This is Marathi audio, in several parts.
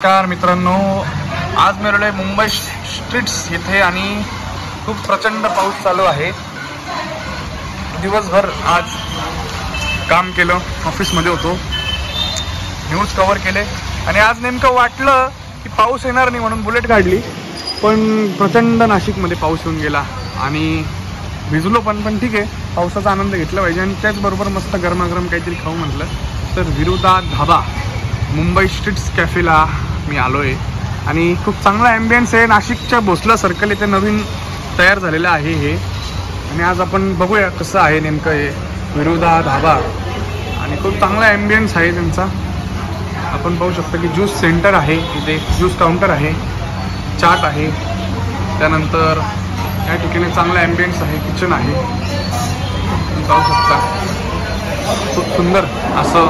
नमस्कार मित्रांनो, आज मी आलोय मुंबई स्ट्रीट्स येथे आणि खूप प्रचंड पाऊस चालू आहे। दिवसभर आज काम केलं, ऑफिसमध्ये होतो, न्यूज कव्हर केले आणि आज नेमकं वाटलं की पाऊस येणार नाही म्हणून बुलेट काढली, पण प्रचंड नाशिकमध्ये पाऊस येऊन गेला आणि भिजलो पण ठीक आहे, पावसाचा आनंद घेतला पाहिजे। आणि त्याचबरोबर मस्त गरमागरम काहीतरी खाऊ म्हटलं तर विरुदा धाबा मुंबई स्ट्रीट्स कॅफेला मी आलो आहे आणि खूप चांगला ॲम्बियन्स आहे। नाशिकच्या भोसला सर्कल इथे नवीन तयार झालेलं आहे हे, आणि आज आपण बघूया कसं आहे नेमकं हे विरुदा धाबा। आणि खूप चांगला ॲम्बियन्स आहे त्यांचा, आपण पाहू शकता की ज्यूस सेंटर आहे, इथे ज्यूस काउंटर आहे, चाट आहे, त्यानंतर या ठिकाणी चांगला ॲम्बियन्स आहे, किचन आहे, तुम्ही पाहू शकता। खूप सुंदर असं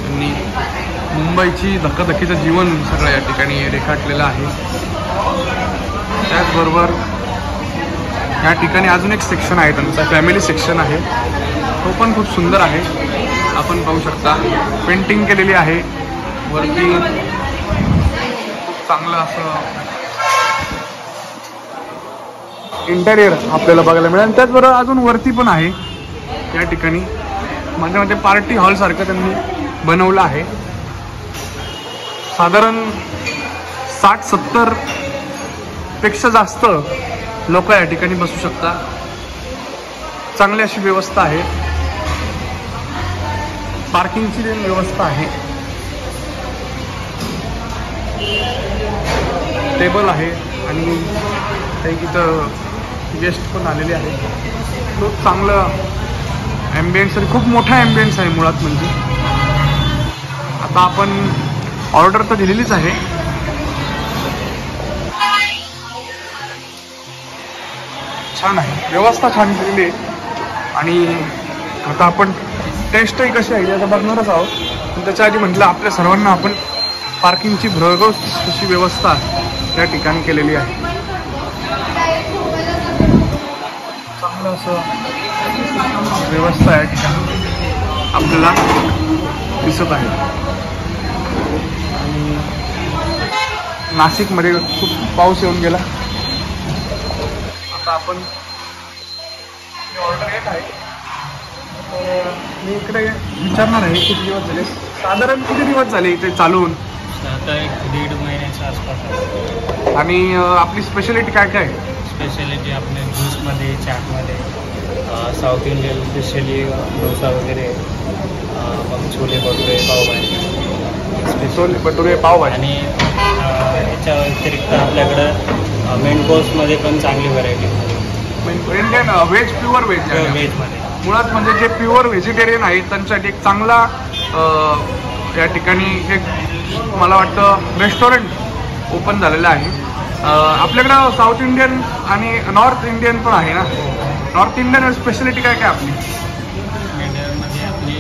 त्यांनी मुंबईची धकाधकीचं जीवन सगळं या ठिकाणी रेखाटलेलं आहे। त्याचबरोबर या ठिकाणी अजून एक सेक्शन आहे त्यांचा, फॅमिली सेक्शन आहे, तो पण खूप सुंदर आहे, आपण पाहू शकता। पेंटिंग केलेली आहे वरती, खूप चांगलं असं इंटेरियर आपल्याला बघायला मिळेल। त्याचबरोबर अजून वरती पण आहे या ठिकाणी, माझ्या पार्टी हॉल सारखं त्यांनी बनवलं आहे। साधारण 60-70 पेक्षा जास्त लोक या ठिकाणी बसू शकता, चांगली अशी व्यवस्था आहे, पार्किंगची व्यवस्था आहे, टेबल आहे आणि काही तिथं गेस्ट पण आलेले आहेत। खूप चांगलं ॲम्बियन्स आणि खूप मोठा ॲम्बियन्स आहे मुळात म्हणजे। आता आपण ऑर्डर तर दिलेलीच आहे, छान आहे, व्यवस्था छान केलेली आहे आणि आता आपण टेस्टही कशी आहे याचा बघणारच आहोत। पण त्याच्या आधी म्हटलं आपल्या सर्वांना आपण पार्किंगची भरघोस अशी व्यवस्था या ठिकाणी केलेली आहे। चांगलं असं व्यवस्था या ठिकाणी आपल्याला दिसत आहे। आणि नाशिकमध्ये खूप पाऊस येऊन गेला, आता आपण ऑर्डर येत आहे, तर मी इकडे विचारणार आहे किती दिवस झाले, साधारण किती दिवस झाले इथे चालून? आता 1-1.5 महिन्याच्या आसपास। आणि आपली स्पेशालिटी काय काय आहे? स्पेशालिटी आपल्या ज्यूसमध्ये, चाटमध्ये, साऊथ इंडियन स्पेशली डोसा वगैरे, मग छोले भटुरे, पावभाजी, छोले भटुरे, पावभाजी, आणि याच्या व्यतिरिक्त आपल्याकडं मेन कोर्समध्ये पण चांगली variety Indian veg, pure veg व्हेजमध्ये। मुळात म्हणजे जे प्युअर व्हेजिटेरियन आहेत त्यांच्यासाठी एक चांगला या ठिकाणी एक मला वाटतं रेस्टॉरंट ओपन झालेलं आहे। आपल्याकडं साऊथ इंडियन आणि नॉर्थ इंडियन पण आहे ना? नॉर्थ इंडियन स्पेशालिटी काय काय आपली? इंडियनमध्ये आपली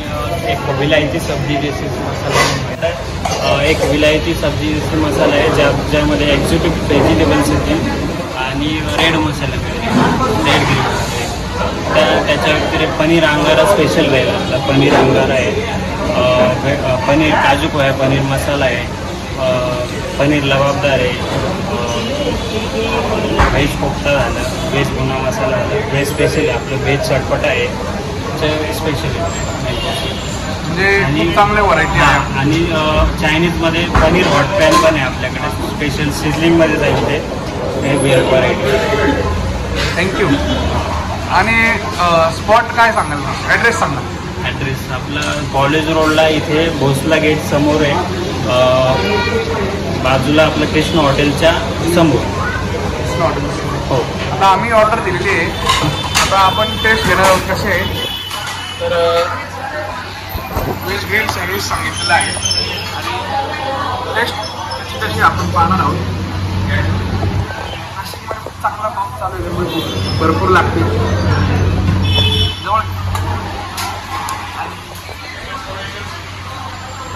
एक विलायती सब्जी जैसे मसाला मिळतात, एक विलायती सब्जी जैसे मसाला आहे ज्यामध्ये एक्झॉटिक व्हेजिटेबल्स येतील आणि रेड मसाला मिळेल, रेड ग्रीन। त्याच्या व्यतिरिक्त पनीर अंगारा स्पेशल राहील आपला, पनीर अंगारा आहे, पनीर काजू पोहा, पनीर मसाला आहे, पनीर लबाबदार आहे, व्हेज कोफ्ता झालं, व्हेज पुन्हा मसाला झालं, व्हेज स्पेशल आहे आपलं, व्हेज चटपटा आहे, स्पेशल म्हणजे खूप चांगल्या व्हरायटी आहे। आणि चायनीजमध्ये पनीर हॉट पॅन पण आहे आपल्याकडे, स्पेशल सिझलिंगमध्ये जाईल ते, हे व्हरायटी। थँक्यू। आणि स्पॉट काय सांगाल, ॲड्रेस सांगा? ॲड्रेस आपलं कॉलेज रोडला इथे भोसला गेट समोर आहे, बाजूला आपलं कृष्ण हॉटेलच्या समोर। कृष्ण हॉटेल हो। आता आम्ही ऑर्डर दिलेली आहे, आता आपण टेस्ट घेणार आहोत कसे आहे। तर व्हेज ग्रिल सँडविच सांगितलेलं आहे आणि टेस्ट कशी कशी आपण पाहणार आहोत। नाशिकमध्ये खूप चांगला पाऊस चालू आहे, भरपूर लागते जवळ,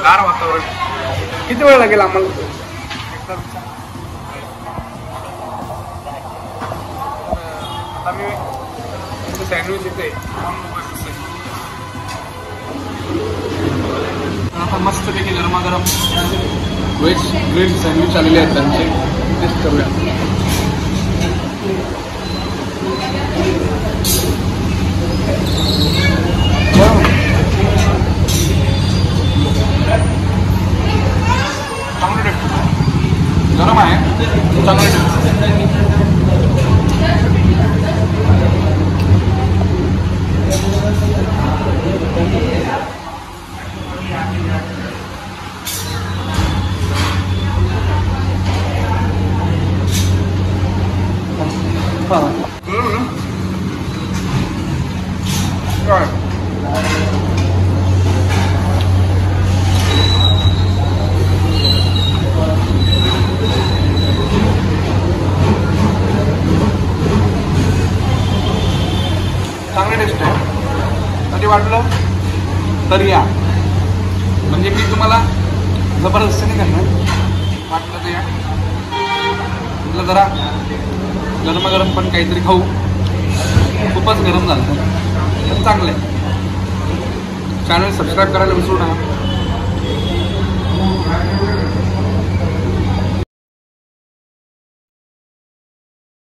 गार वातावरण। किती वेळ लागेल आम्हाला? आता मी सँडविच येते, आता मस्तपैकी गरमागरम व्हेज ग्रिल सँडविच आलेले आहेत त्यांचे, टेस्ट करूया. चांगलं टेस्ट, गरम आहे, चांगलं टेस्ट. चांगलं टेस्ट आहे. कधी वाटलं तर या, म्हणजे मी तुम्हाला जबरदस्ती नाही करणार. वाटलं तर या, म्हटलं जरा गरमागरम पण काहीतरी खाऊ. खूपच गरम झालं तर चांगलं आहे. चॅनल सबस्क्राईब करायला विसरू नका.